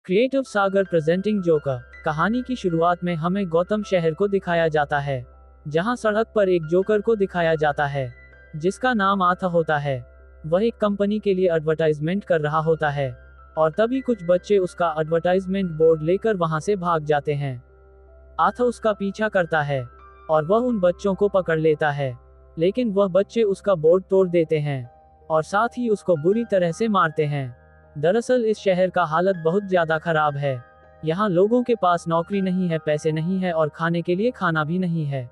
Creative सागर presenting joker. कहानी की शुरुआत में हमें गौतम शहर को दिखाया जाता है, जहां सड़क पर एक जोकर को दिखाया जाता है जिसका नाम आथा होता है। वह एक कंपनी के लिए एडवर्टाइजमेंट कर रहा होता है और तभी कुछ बच्चे उसका एडवर्टाइजमेंट बोर्ड लेकर वहां से भाग जाते हैं। आथा उसका पीछा करता है और वह उन बच्चों को पकड़ लेता है, लेकिन वह बच्चे उसका बोर्ड तोड़ देते हैं और साथ ही उसको बुरी तरह से मारते हैं। दरअसल इस शहर का हालत बहुत ज्यादा खराब है। यहाँ लोगों के पास नौकरी नहीं है, पैसे नहीं है और खाने के लिए खाना भी नहीं है।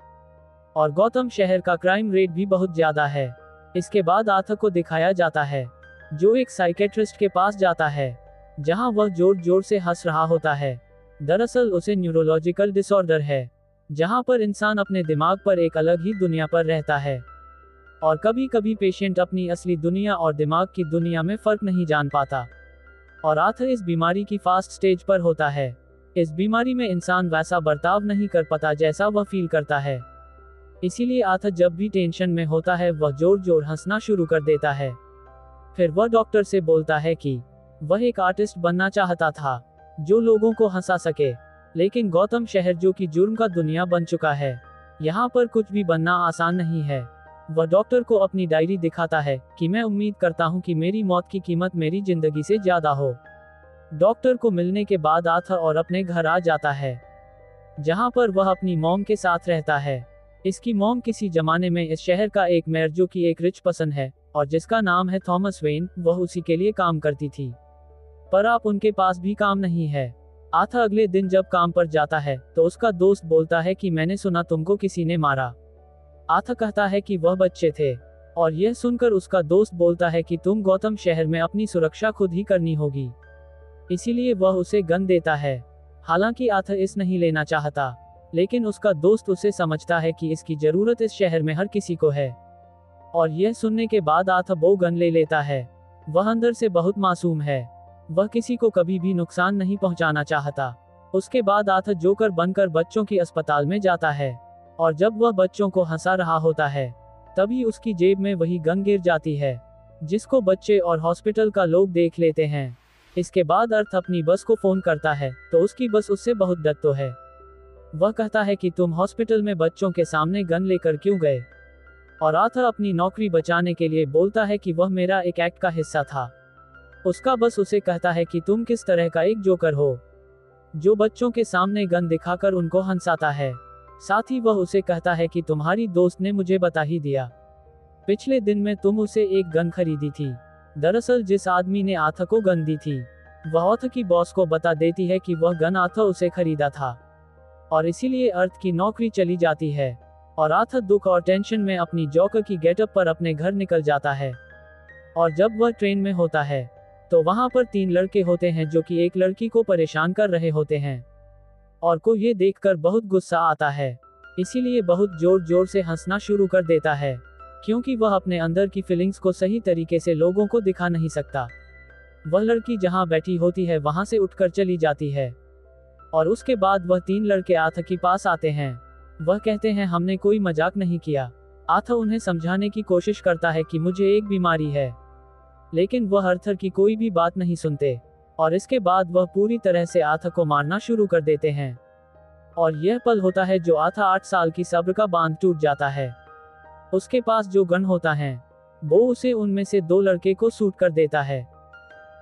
और गौतम शहर का क्राइम रेट भी बहुत ज्यादा है। इसके बाद आथा को दिखाया जाता है जो एक साइकेट्रिस्ट के पास जाता है, जहां वह जोर जोर से हंस रहा होता है। दरअसल उसे न्यूरोलॉजिकल डिसऑर्डर है, जहां पर इंसान अपने दिमाग पर एक अलग ही दुनिया पर रहता है और कभी कभी पेशेंट अपनी असली दुनिया और दिमाग की दुनिया में फर्क नहीं जान पाता। और आथा इस बीमारी की फास्ट स्टेज पर होता है। इस बीमारी में इंसान वैसा बर्ताव नहीं कर पाता जैसा वह फील करता है। इसीलिए आथा जब भी टेंशन में होता है वह जोर जोर हंसना शुरू कर देता है। फिर वह डॉक्टर से बोलता है कि वह एक आर्टिस्ट बनना चाहता था जो लोगों को हंसा सके, लेकिन गौतम शहर जो कि जुर्म का दुनिया बन चुका है, यहाँ पर कुछ भी बनना आसान नहीं है। वह डॉक्टर को अपनी डायरी दिखाता है कि मैं उम्मीद करता हूँ कि मेरी मौत की कीमत मेरी जिंदगी से ज्यादा हो। डॉक्टर को मिलने के बाद आथा और अपने घर आ जाता है, जहाँ पर वह अपनी मॉम के साथ रहता है। इसकी मॉम किसी जमाने में इस शहर का एक मेयर जो कि एक रिच पर्सन है और जिसका नाम है थॉमस वेन, वह उसी के लिए काम करती थी। पर अब उनके पास भी काम नहीं है। आथा अगले दिन जब काम पर जाता है तो उसका दोस्त बोलता है कि मैंने सुना तुमको किसी ने मारा। आथा कहता है कि वह बच्चे थे और यह सुनकर उसका दोस्त बोलता है कि तुम गौतम शहर में अपनी सुरक्षा खुद ही करनी होगी, इसीलिए वह उसे गन देता है। हालांकि आथा इस नहीं लेना चाहता, लेकिन उसका दोस्त उसे समझता है कि इसकी जरूरत इस शहर में हर किसी को है। और यह सुनने के बाद आथा वो गन ले लेता है। वह अंदर से बहुत मासूम है, वह किसी को कभी भी नुकसान नहीं पहुंचाना चाहता। उसके बाद आथा जोकर बनकर बच्चों की अस्पताल में जाता है और जब वह बच्चों को हंसा रहा होता है तभी उसकी जेब में वही गन गिर जाती है, जिसको बच्चे और हॉस्पिटल का लोग देख लेते हैं। इसके बाद अर्थ अपनी बस को फोन करता है तो उसकी बस उससे बहुत डरती है। वह कहता है कि तुम हॉस्पिटल में बच्चों के सामने गन लेकर क्यों गए। और आथा अपनी नौकरी बचाने के लिए बोलता है कि वह मेरा एक एक्ट का हिस्सा था। उसका बस उसे कहता है कि तुम किस तरह का एक जोकर हो जो बच्चों के सामने गन दिखाकर उनको हंसाता है। साथ ही वह उसे कहता है कि तुम्हारी दोस्त ने मुझे बता ही दिया, पिछले दिन में तुम उसे एक गन खरीदी थी। दरअसल जिस आदमी ने आथा को गन दी थी वह आथा की बॉस को बता देती है कि वह गन आथा उसे खरीदा था और इसीलिए अर्थ की नौकरी चली जाती है। और आथा दुख और टेंशन में अपनी जोकर की गेटअप पर अपने घर निकल जाता है। और जब वह ट्रेन में होता है तो वहां पर 3 लड़के होते हैं जो कि एक लड़की को परेशान कर रहे होते हैं और को ये देखकर बहुत गुस्सा आता है, इसीलिए बहुत जोर जोर से हंसना शुरू कर देता है, क्योंकि वह अपने अंदर की फीलिंग्स को सही तरीके से लोगों को दिखा नहीं सकता। वह लड़की जहां बैठी होती है वहां से उठकर चली जाती है और उसके बाद वह 3 लड़के आथा के पास आते हैं। वह कहते हैं हमने कोई मजाक नहीं किया। आथा उन्हें समझाने की कोशिश करता है कि मुझे एक बीमारी है, लेकिन वह अर्थर की कोई भी बात नहीं सुनते और इसके बाद वह पूरी तरह से आथा को मारना शुरू कर देते हैं। और यह पल होता है जो आथा 8 साल की सब्र का बांध टूट जाता है। उसके पास जो गन होता है वो उसे उनमें से 2 लड़के को शूट कर देता है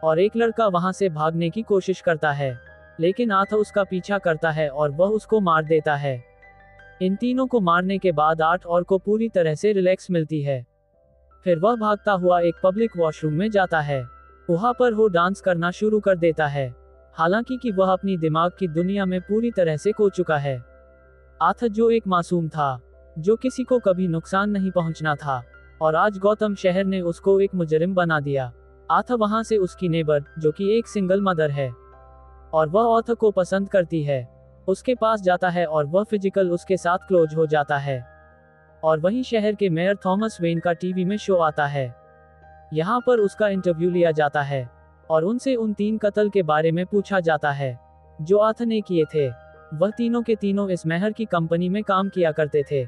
और एक लड़का वहां से भागने की कोशिश करता है, लेकिन आथा उसका पीछा करता है और वह उसको मार देता है। इन तीनों को मारने के बाद 8 और को पूरी तरह से रिलैक्स मिलती है। फिर वह भागता हुआ एक पब्लिक वॉशरूम में जाता है। वहां पर वो डांस करना शुरू कर देता है, हालांकि कि वह अपनी दिमाग की दुनिया में पूरी तरह से खो चुका है। आथा जो एक मासूम था, जो किसी को कभी नुकसान नहीं पहुंचना था, और आज गौतम शहर ने उसको एक मुजरिम बना दिया। आथा वहां से उसकी नेबर जो कि एक सिंगल मदर है और वह आथा को पसंद करती है, उसके पास जाता है और वह फिजिकल उसके साथ क्लोज हो जाता है। और वहीं शहर के मेयर थॉमस वेन का टीवी में शो आता है। यहाँ पर उसका इंटरव्यू लिया जाता है और उनसे उन 3 कत्ल के बारे में पूछा जाता है जो आथा ने किए थे। वह तीनों के तीनों इस मेहर की कंपनी में काम किया करते थे।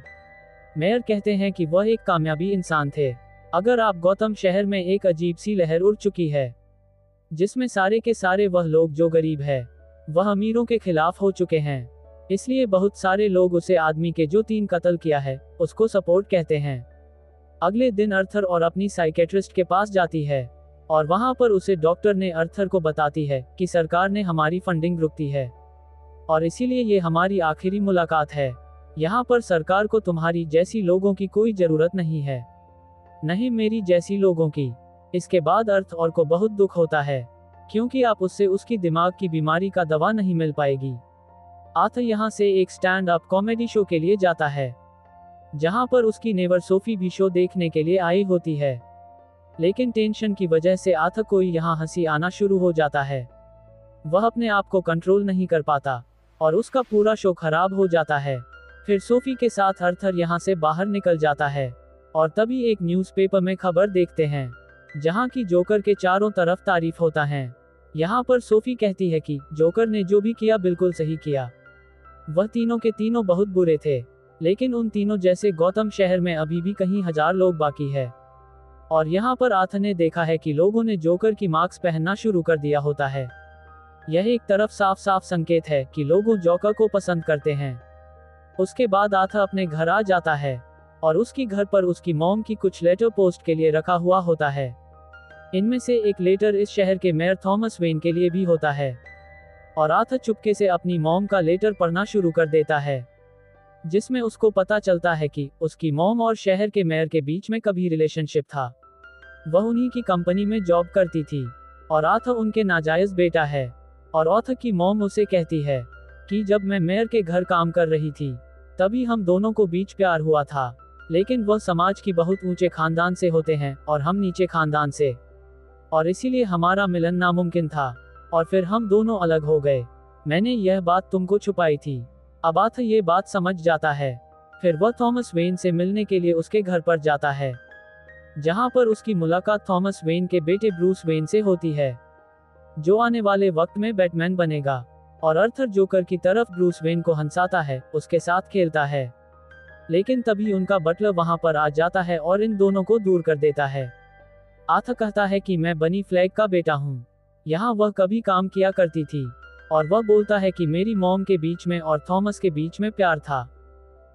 मेयर कहते हैं कि वह एक कामयाबी इंसान थे। अगर आप गौतम शहर में एक अजीब सी लहर उड़ चुकी है। जिसमें सारे के सारे वह लोग जो गरीब है वह अमीरों के खिलाफ हो चुके हैं। इसलिए बहुत सारे लोग उसे आदमी के जो 3 कत्ल किया है उसको सपोर्ट कहते हैं। अगले दिन अर्थर और अपनी साइकेट्रिस्ट के पास जाती है और वहां पर उसे डॉक्टर ने अर्थर को बताती है कि सरकार ने हमारी फंडिंग रोक दी है और इसीलिए ये हमारी आखिरी मुलाकात है। यहाँ पर सरकार को तुम्हारी जैसी लोगों की कोई जरूरत नहीं है, नहीं मेरी जैसी लोगों की। इसके बाद अर्थर को बहुत दुख होता है क्योंकि आप उससे उसकी दिमाग की बीमारी का दवा नहीं मिल पाएगी। आर्थर यहाँ से एक स्टैंड अप कॉमेडी शो के लिए जाता है जहाँ पर उसकी नेबर सोफी भी शो देखने के लिए आई होती है, लेकिन टेंशन की वजह से आर्थर को यहाँ हंसी आना शुरू हो जाता है। वह अपने आप को कंट्रोल नहीं कर पाता और उसका पूरा शो खराब हो जाता है। फिर सोफी के साथ अर्थर यहाँ से बाहर निकल जाता है और तभी एक न्यूज़पेपर में खबर देखते हैं जहाँ की जोकर के चारों तरफ तारीफ होता है। यहाँ पर सोफी कहती है कि जोकर ने जो भी किया बिल्कुल सही किया। वह तीनों के तीनों बहुत बुरे थे, लेकिन उन तीनों जैसे गौतम शहर में अभी भी कहीं हजार लोग बाकी है। और यहाँ पर आर्थर ने देखा है कि लोगों ने जोकर की मास्क पहनना शुरू कर दिया होता है। यह एक तरफ साफ साफ संकेत है कि लोगों जोकर को पसंद करते हैं। उसके बाद आर्थर अपने घर आ जाता है और उसकी घर पर उसकी मॉम की कुछ लेटर पोस्ट के लिए रखा हुआ होता है। इनमें से एक लेटर इस शहर के मेयर थॉमस वेन के लिए भी होता है और आर्थर चुपके से अपनी मॉम का लेटर पढ़ना शुरू कर देता है, जिसमें उसको पता चलता है कि उसकी मॉम और शहर के मेयर के बीच में कभी रिलेशनशिप था। वह उन्हीं की कंपनी में जॉब करती थी और आर्थर उनके नाजायज बेटा है। और आर्थर की मॉम उसे कहती है कि जब मैं मेयर के घर काम कर रही थी तभी हम दोनों को बीच प्यार हुआ था, लेकिन वह समाज की बहुत ऊंचे खानदान से होते हैं और हम नीचे खानदान से, और इसीलिए हमारा मिलन नामुमकिन था और फिर हम दोनों अलग हो गए। मैंने यह बात तुमको छुपाई थी। अब आर्थर ये बात समझ जाता है। फिर वह थॉमस वेन से मिलने के लिए उसके घर पर जाता है, जहां पर उसकी मुलाकात थॉमस वेन के बेटे ब्रूस वेन से होती है, जो आने वाले वक्त में बैटमैन बनेगा। और अर्थर जोकर की तरफ ब्रूस वेन को हंसाता है, उसके साथ खेलता है, लेकिन तभी उनका बटलर वहां पर आ जाता है और इन दोनों को दूर कर देता है। आर्थर कहता है कि मैं बनी फ्लैग का बेटा हूँ, यहाँ वह कभी काम किया करती थी, और वह बोलता है कि मेरी मॉम के बीच में और थॉमस के बीच में प्यार था,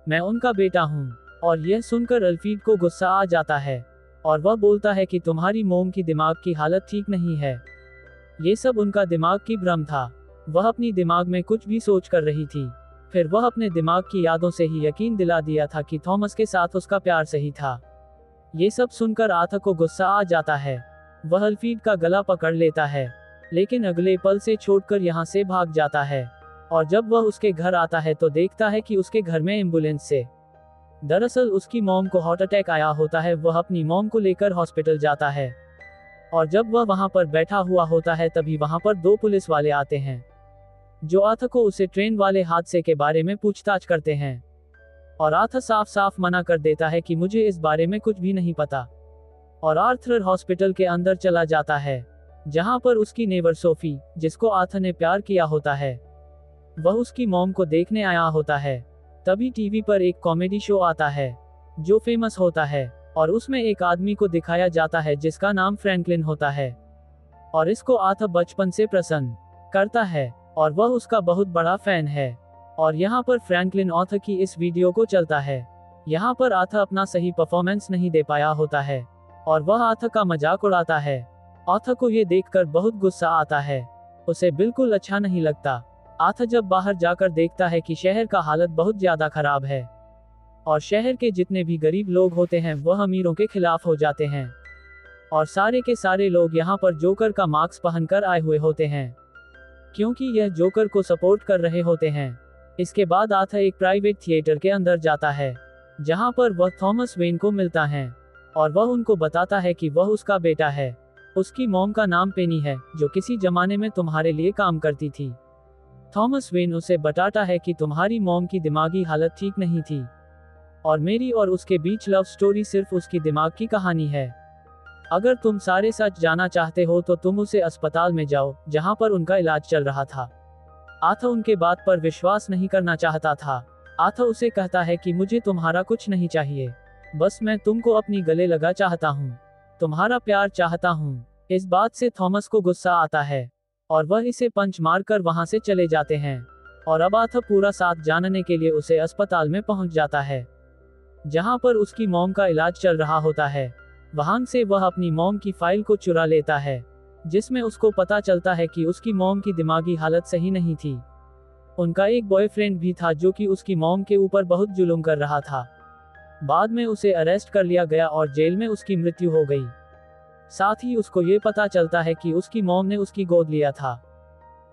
मैं उनका बेटा हूँ। और यह सुनकर अल्फ्रीड को गुस्सा आ जाता है और वह बोलता है कि तुम्हारी मॉम की दिमाग की हालत ठीक नहीं है, ये सब उनका दिमाग की भ्रम था, वह अपनी दिमाग में कुछ भी सोच कर रही थी। फिर वह अपने दिमाग की यादों से ही यकीन दिला दिया था कि थॉमस के साथ उसका प्यार सही था। ये सब सुनकर आर्थर को गुस्सा आ जाता है। वह अल्फ्रीड का गला पकड़ लेता है, लेकिन अगले पल से छोड़कर यहाँ से भाग जाता है। और जब वह उसके घर आता है तो देखता है कि उसके घर में एम्बुलेंस से दरअसल उसकी मॉम को हार्ट अटैक आया होता है। वह अपनी मॉम को लेकर हॉस्पिटल जाता है और जब वह वहां पर बैठा हुआ होता है तभी वहां पर 2 पुलिस वाले आते हैं, जो आर्थर को उसे ट्रेन वाले हादसे के बारे में पूछताछ करते हैं। और आर्थर साफ साफ मना कर देता है कि मुझे इस बारे में कुछ भी नहीं पता। और आर्थर हॉस्पिटल के अंदर चला जाता है, जहां पर उसकी नेबर सोफी, जिसको आर्थर ने प्यार किया होता है, वह उसकी मॉम को देखने आया होता है। तभी टीवी पर एक कॉमेडी शो आता है जो फेमस होता है और उसमें एक आदमी को दिखाया जाता है जिसका नाम फ्रैंकलिन होता है, और इसको आर्थर बचपन से पसंद करता है और वह उसका बहुत बड़ा फैन है। और यहाँ पर फ्रैंकलिन आर्थर की इस वीडियो को चलता है। यहाँ पर आर्थर अपना सही परफॉर्मेंस नहीं दे पाया होता है और वह आर्थर का मजाक उड़ाता है। आर्थर को ये देखकर बहुत गुस्सा आता है, उसे बिल्कुल अच्छा नहीं लगता। आर्थर जब बाहर जाकर देखता है कि शहर का हालत बहुत ज्यादा खराब है और शहर के जितने भी गरीब लोग होते हैं वह अमीरों के खिलाफ हो जाते हैं, और सारे के सारे लोग यहाँ पर जोकर का मास्क पहनकर आए हुए होते हैं, क्योंकि यह जोकर को सपोर्ट कर रहे होते हैं। इसके बाद आर्थर एक प्राइवेट थिएटर के अंदर जाता है, जहां पर वह थॉमस वेन को मिलता है और वह उनको बताता है कि वह उसका बेटा है। उसकी मॉम का नाम पेनी है, जो किसी जमाने में तुम्हारे लिए काम करती थी। थॉमस वेन उसे बताता है कि तुम्हारी मॉम की दिमागी हालत ठीक नहीं थी और मेरी और उसके बीच लव स्टोरी सिर्फ उसकी दिमाग की कहानी है। अगर तुम सारे सच जाना चाहते हो तो तुम उसे अस्पताल में जाओ जहां पर उनका इलाज चल रहा था। आर्थर उनके बात पर विश्वास नहीं करना चाहता था। आर्थर उसे कहता है कि मुझे तुम्हारा कुछ नहीं चाहिए, बस मैं तुमको अपनी गले लगा चाहता हूँ, तुम्हारा प्यार चाहता हूँ। इस बात से थॉमस को गुस्सा आता है और वह इसे पंच मारकर वहां से चले जाते हैं। और अब आर्थर पूरा साथ जानने के लिए उसे अस्पताल में पहुंच जाता है, जहां पर उसकी मॉम का इलाज चल रहा होता है। वहां से वह अपनी मॉम की फाइल को चुरा लेता है, जिसमें उसको पता चलता है कि उसकी मॉम की दिमागी हालत सही नहीं थी। उनका एक बॉयफ्रेंड भी था जो कि उसकी मॉम के ऊपर बहुत जुल्म कर रहा था। बाद में उसे अरेस्ट कर लिया गया और जेल में उसकी मृत्यु हो गई। साथ ही उसको ये पता चलता है कि उसकी मॉम ने उसकी गोद लिया था।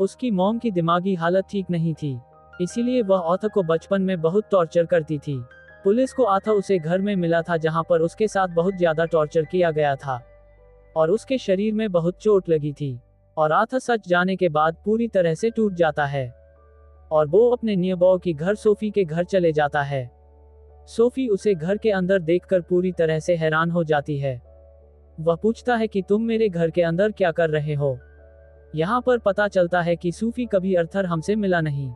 उसकी मॉम की दिमागी हालत ठीक नहीं थी, इसीलिए वह आर्थर को बचपन में बहुत टॉर्चर करती थी। पुलिस को आर्थर उसे घर में मिला था, जहां पर उसके साथ बहुत ज्यादा टॉर्चर किया गया था और उसके शरीर में बहुत चोट लगी थी। और आर्थर सच जाने के बाद पूरी तरह से टूट जाता है और वो अपने नियबॉय की घर सोफी के घर चले जाता है। सोफी उसे घर के अंदर देखकर पूरी तरह से हैरान हो जाती है। वह पूछता है कि तुम मेरे घर के अंदर क्या कर रहे हो। यहाँ पर पता चलता है कि सोफी कभी आर्थर हमसे मिला नहीं,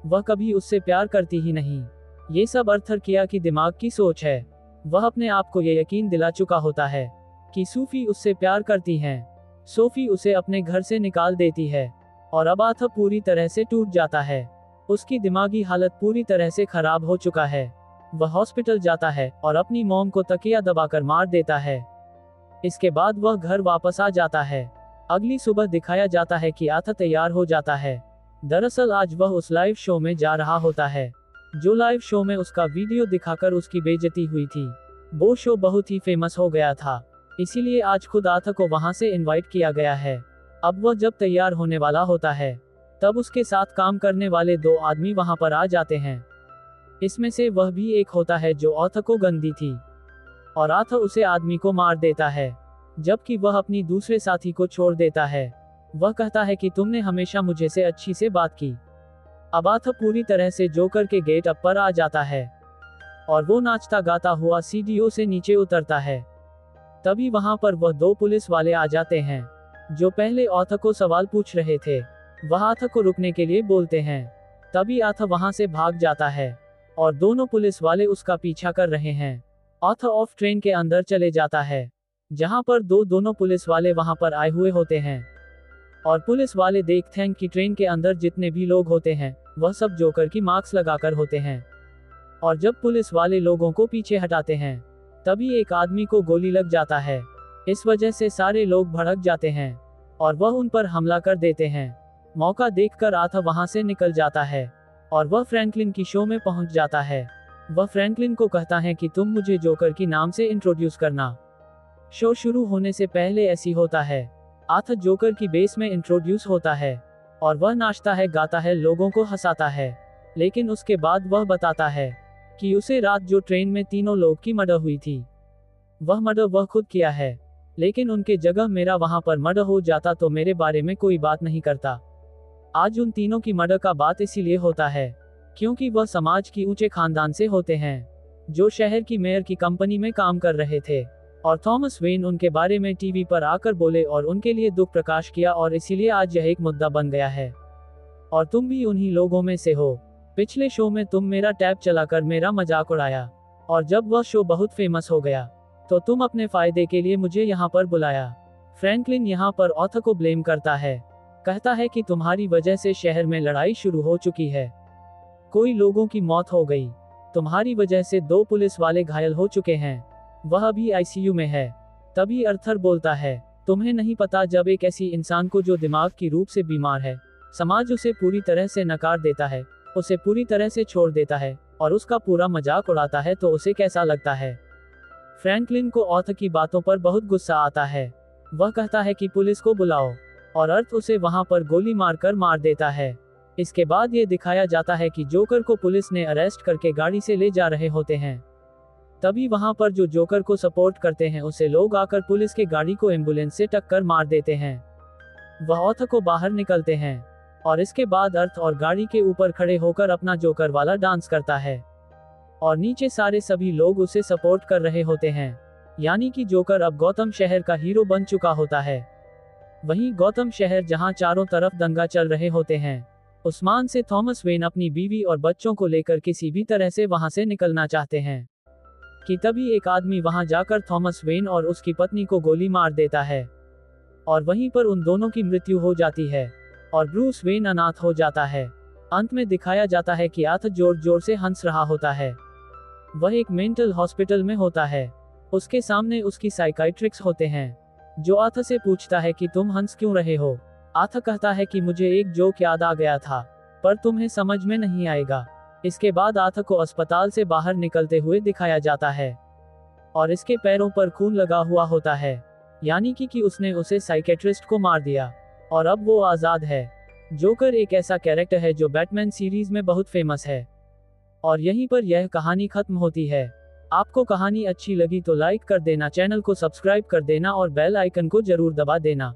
वह कभी उससे प्यार करती ही नहीं। ये सब आर्थर किया की दिमाग की सोच है। वह अपने आप को ये यकीन दिला चुका होता है कि सोफी उससे प्यार करती हैं। सोफी उसे अपने घर से निकाल देती है और अब आर्थर पूरी तरह से टूट जाता है। उसकी दिमागी हालत पूरी तरह से खराब हो चुका है। वह हॉस्पिटल जाता है और अपनी मॉम को तकिया दबाकर मार देता है। इसके बाद वह घर वापस आ जाता है। अगली सुबह दिखाया जाता है कि आर्थर तैयार हो जाता है। दरअसल आज वह उस लाइव शो में जा रहा होता है, जो लाइव शो में उसका वीडियो दिखाकर उसकी बेइज्जती हुई थी। वो शो बहुत ही फेमस हो गया था, इसीलिए आज खुद आर्थर को वहां से इनवाइट किया गया है। अब वह जब तैयार होने वाला होता है, तब उसके साथ काम करने वाले 2 आदमी वहां पर आ जाते हैं। इसमें से वह भी एक होता है जो आर्थर को गंदी थी और आर्थर उसे आदमी को मार देता है, जबकि वह अपनी दूसरे साथी को छोड़ देता है। वह कहता है कि तुमने हमेशा मुझे से अच्छी से बात की। अब आर्थर पूरी तरह से जोकर के गेट अप पर आ जाता है और वो नाचता गाता हुआ सीढ़ियों से नीचे उतरता है। तभी वहां पर वह 2 पुलिस वाले आ जाते हैं, जो पहले आर्थर को सवाल पूछ रहे थे। वह आर्थर को रुकने के लिए बोलते हैं। तभी आर्थर वहां से भाग जाता है और दोनों पुलिस वाले उसका पीछा कर रहे हैं। आर्थर ऑफ ट्रेन के अंदर चले जाता है, जहां पर दोनों पुलिस वाले वहां पर आए हुए होते हैं और पुलिस वाले देखते हैं कि ट्रेन के अंदर जितने भी लोग होते हैं वह सब जोकर की मास्क लगाकर होते हैं। और जब पुलिस वाले लोगों को पीछे हटाते हैं, तभी एक आदमी को गोली लग जाता है। इस वजह से सारे लोग भड़क जाते हैं और वह उन पर हमला कर देते हैं। मौका देखकर आर्थर वहां से निकल जाता है और वह फ्रैंकलिन की शो में पहुंच जाता है। वह फ्रैंकलिन को कहता है कि तुम मुझे जोकर की नाम से इंट्रोड्यूस करना। शो शुरू होने से पहले ऐसी होता है। आर्थर जोकर की बेस में इंट्रोड्यूस होता है और वह नाचता है, गाता है, लोगों को हंसाता है। लेकिन उसके बाद वह बताता है कि उसे रात जो ट्रेन में 3 लोग की मर्डर हुई थी, वह मर्डर वह खुद किया है। लेकिन उनके जगह मेरा वहां पर मर्डर हो जाता तो मेरे बारे में कोई बात नहीं करता। आज उन तीनों की मर्डर का बात इसीलिए होता है क्योंकि वह समाज की ऊंचे खानदान से होते हैं, जो शहर की मेयर की कंपनी में काम कर रहे थे। और थॉमस वेन उनके बारे में टीवी पर आकर बोले और उनके लिए दुख प्रकाश किया और इसीलिए आज यह एक मुद्दा बन गया है। और तुम भी उन्हीं लोगों में से हो। पिछले शो में तुम मेरा टैब चलाकर मेरा मजाक उड़ाया और जब वह शो बहुत फेमस हो गया तो तुम अपने फायदे के लिए मुझे यहाँ पर बुलाया। फ्रैंकलिन यहाँ पर आर्थर को ब्लेम करता है, कहता है कि तुम्हारी वजह से शहर में लड़ाई शुरू हो चुकी है, कोई लोगों की मौत हो गई, तुम्हारी वजह से 2 पुलिस वाले घायल हो चुके हैं, वह अभी आईसीयू में है। तभी आर्थर बोलता है, तुम्हें नहीं पता, जब एक ऐसी इंसान को जो दिमाग की रूप से बीमार है, समाज उसे पूरी तरह से नकार देता है, उसे पूरी तरह से छोड़ देता है और उसका पूरा मजाक उड़ाता है, तो उसे कैसा लगता है। फ्रैंकलिन को आर्थर की बातों पर बहुत गुस्सा आता है। वह कहता है कि पुलिस को बुलाओ और आर्थर उसे वहां पर गोली मारकर मार देता है। इसके बाद ये दिखाया जाता है कि जोकर को पुलिस ने अरेस्ट करके गाड़ी से ले जा रहे होते हैं। तभी वहां पर जो जोकर को सपोर्ट करते हैं उसे लोग आकर पुलिस के गाड़ी को एम्बुलेंस से टक्कर मार देते हैं। वह आर्थर को बाहर निकलते हैं और इसके बाद आर्थर और गाड़ी के ऊपर खड़े होकर अपना जोकर वाला डांस करता है और नीचे सारे सभी लोग उसे सपोर्ट कर रहे होते हैं। यानी कि जोकर अब गौतम शहर का हीरो बन चुका होता है। वहीं गौतम शहर जहां चारों तरफ दंगा चल रहे होते हैं, उस्मान से थॉमस वेन अपनी बीवी और बच्चों को लेकर किसी भी तरह से वहां से निकलना चाहते हैं कि तभी एक आदमी वहां जाकर थॉमस वेन और उसकी पत्नी को गोली मार देता है। और वहीं पर उन दोनों की मृत्यु हो जाती है और ब्रूस वेन अनाथ हो जाता है। अंत में दिखाया जाता है कि आर्थ जोर जोर से हंस रहा होता है। वह एक मेंटल हॉस्पिटल में होता है। उसके सामने उसकी साइकाइट्रिक्स होते हैं, जो आर्थ से पूछता है कि तुम हंस क्यों रहे हो। आर्थ कहता है कि मुझे एक जोक याद आ गया था, पर तुम्हें समझ में नहीं आएगा। इसके बाद आर्थ को अस्पताल से बाहर निकलते हुए दिखाया जाता है और इसके पैरों पर खून लगा हुआ होता है, यानी कि उसने उसे साइकेट्रिस्ट को मार दिया और अब वो आज़ाद है। जोकर एक ऐसा कैरेक्टर है जो बैटमैन सीरीज में बहुत फेमस है। और यहीं पर यह कहानी खत्म होती है। आपको कहानी अच्छी लगी तो लाइक कर देना, चैनल को सब्सक्राइब कर देना और बेल आइकन को जरूर दबा देना।